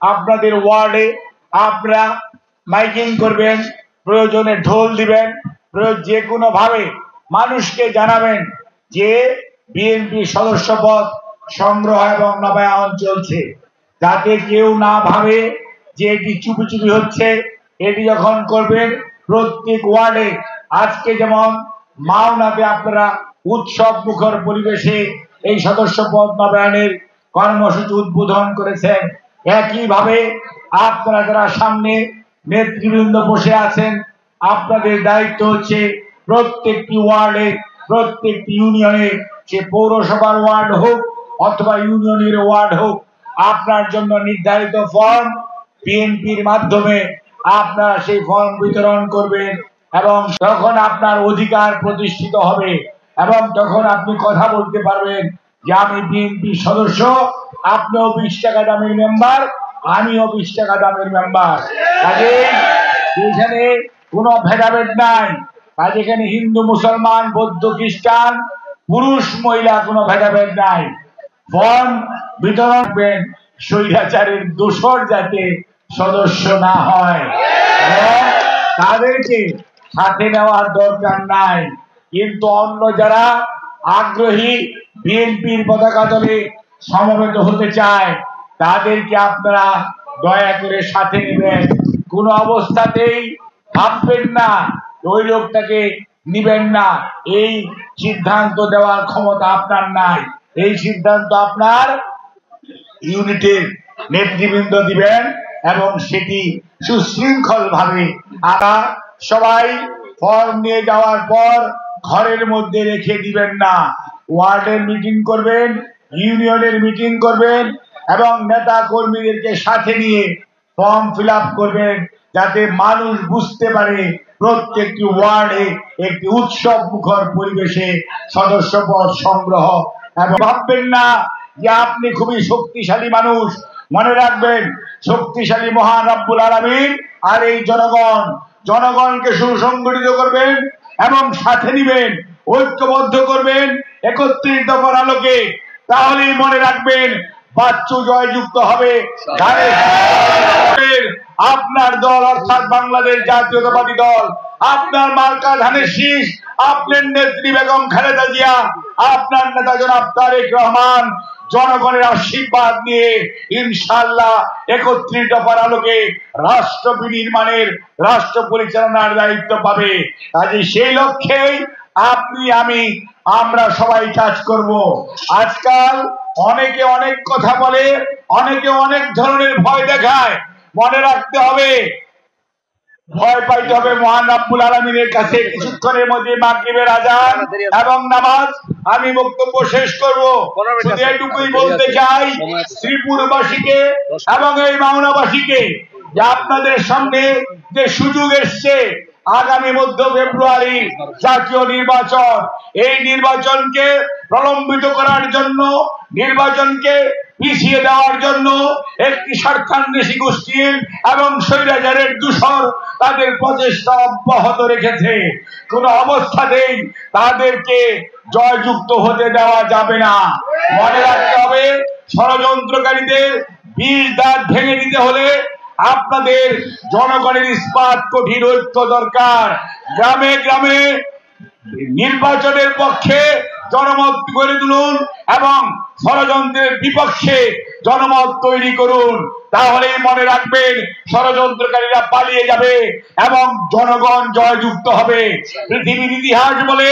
আপনাদের ওয়ার্ডে আপনারা মাইকিং করবেন, প্রয়োজনে ঢোল দিবেন, যে কোনো ভাবে মানুষকে জানাবেন যে বিএনপি সদস্য পদ সংগ্রহ এবং নবায়ন চলছে, যাতে কেউ না ভাবে যে এটি চুপি চুপি হচ্ছে। এটি যখন করবেন প্রত্যেক ওয়ার্ডে, আজকে যেমন মাওনাতে আপনারা উৎসব মুখর পরিবেশে এই সদস্য পদ নবায়নের কর্মসূচি উদ্বোধন করেছেন, একইভাবে আপনারা যারা সামনে নেতৃবৃন্দ বসে আছেন, আপনাদের দায়িত্ব হচ্ছে প্রত্যেকটি ওয়ার্ডে, প্রত্যেকটি ইউনিয়নে, সে পৌরসভার ওয়ার্ড হোক অথবা ইউনিয়নের ওয়ার্ড হোক, আপনার জন্য নির্ধারিত ফর্ম বিএনপির মাধ্যমে আপনারা সেই ফর্ম বিতরণ করবেন এবং তখন আপনার অধিকার প্রতিষ্ঠিত হবে এবং তখন আপনি কথা বলতে পারবেন যে আমি বিএনপি সদস্য, আপনিও 20 টাকা দামের মেম্বার, আমিও 20 টাকা দামের মেম্বার। কাজেই এখানে কোনো ভেদাভেদ নাই। কাজে এখানে হিন্দু মুসলমান বৌদ্ধ খ্রিস্টান পুরুষ মহিলা কোনো ভেদাভেদ নাই। ফর্ম বিতরণ করবেন স্বৈরাচারের দোসর যাতে সদস্য না হয়, তাদেরকে সাথে নেওয়ার দরকার নাই। কিন্তু অন্য যারা আগ্রহী বিএনপির পতাকা তলে সমবেত হতে চায়, তাদেরকে আপনারা দয়া করে সাথে নেবেন। কোন অবস্থাতেই ভাববেন না ওই লোকটাকে নিবেন না, এই সিদ্ধান্ত দেওয়ার ক্ষমতা আপনার নাই। এই সিদ্ধান্ত আপনার ইউনিটের নেতৃবৃন্দ দিবেন এবং সেটি সুশৃঙ্খল ভাবে আপনারা সবাই ফর্ম নিয়ে যাওয়ার পর ঘরের মধ্যে রেখে দিবেন না। ওয়ার্ডের মিটিং করবেন, ইউনিয়নের মিটিং করবেন এবং নেতা কর্মীদেরকে সাথে নিয়ে ফর্ম ফিল আপ করবেন, যাতে মানুষ বুঝতে পারে প্রত্যেকটি ওয়ার্ডে একটি উৎসব মুখর পরিবেশে সদস্য পদ সংগ্রহ। এবং ভাববেন না যে আপনি খুবই শক্তিশালী মানুষ, মনে রাখবেন শক্তিশালী মহান রব্বুল আলামিন আর এই জনগণকে সুসংগঠিত করবেন এবং সাথে নিবেন, ঐক্যবদ্ধ করবেন 31 দফার আলোকে। তাহলেই মনে রাখবেন বাচ্চু জয়যুক্ত হবে। আপনার দল অর্থাৎ বাংলাদেশ জাতীয়তাবাদী দল, আপনার মার্কা ধানের শীষ, আপনার নেত্রী বেগম খালেদা জিয়া, আপনার নেতা জনাব তারেক রহমান জনগণের আশীর্বাদ নিয়ে ইনশাআল্লাহ 31 দফার আলোকে রাষ্ট্র বিনির্মাণের, রাষ্ট্র পরিচালনার দায়িত্ব পাবে। কাজে সেই লক্ষ্যেই আপনি আমরা সবাই কাজ করব। আজকাল অনেকে অনেক কথা বলে, অনেকে অনেক ধরনের ভয় দেখায়। মনে রাখতে হবে, ভয় পাইতে হবে মহান রব্বুল আলামিনের কাছে। কিছুক্ষণের মধ্যে মাগরিবের আযান এবং নামাজ, আমি বক্তব্য শেষ করব। শুধু এটুকুই বলতে চাই শ্রীপুরবাসীকে এবং এই মাওনাবাসীকে যে আপনাদের সামনে যে সুযোগ এসছে, আগামী মধ্য ফেব্রুয়ারি জাতীয় নির্বাচন, এই নির্বাচনকে প্রলম্বিত করার জন্য, নির্বাচনকে পিছিয়ে দেওয়ার জন্য একটি স্বার্থান্বেষী গোষ্ঠীর এবং স্বৈরাচারের দূষর তাদের প্রচেষ্টা অব্যাহত রেখেছে। কোন অবস্থাতেই তাদেরকে জয়যুক্ত হতে দেওয়া যাবে না। মনে রাখতে হবে ষড়যন্ত্রকারীদের বিষ দাঁত ভেঙে দিতে হলে আপনাদের জনগণের ইস্পাত কঠিন ঐক্য দরকার। গ্রামে গ্রামে নির্বাচনের পক্ষে জনমত গড়ে তুলুন এবং ষড়যন্ত্রের বিপক্ষে জনমত তৈরি করুন। তাহলেই মনে রাখবেন ষড়যন্ত্রকারীরা পালিয়ে যাবে এবং জনগণ জয়যুক্ত হবে। পৃথিবীর ইতিহাস বলে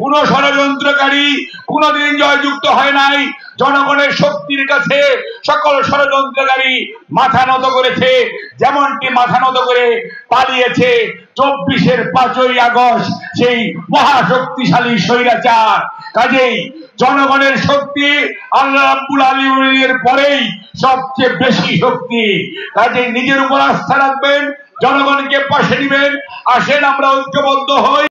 কোন ষড়যন্ত্রকারী কোনদিন জয়যুক্ত হয় নাই। জনগণের শক্তির কাছে সকল ষড়যন্ত্রকারী মাথা নত করেছে, যেমনটি মাথা নত করে পালিয়েছে 24-এর 5ই আগস্ট সেই মহাশক্তিশালী স্বৈরাচার। কাজেই জনগণের শক্তি আল্লাহ রাব্বুল আলামিনের পরেই সবচেয়ে বেশি শক্তি। কাজেই নিজের উপর আস্থা রাখবেন, জনগণকে পাশে নিবেন। আসেন আমরা ঐক্যবদ্ধ হই।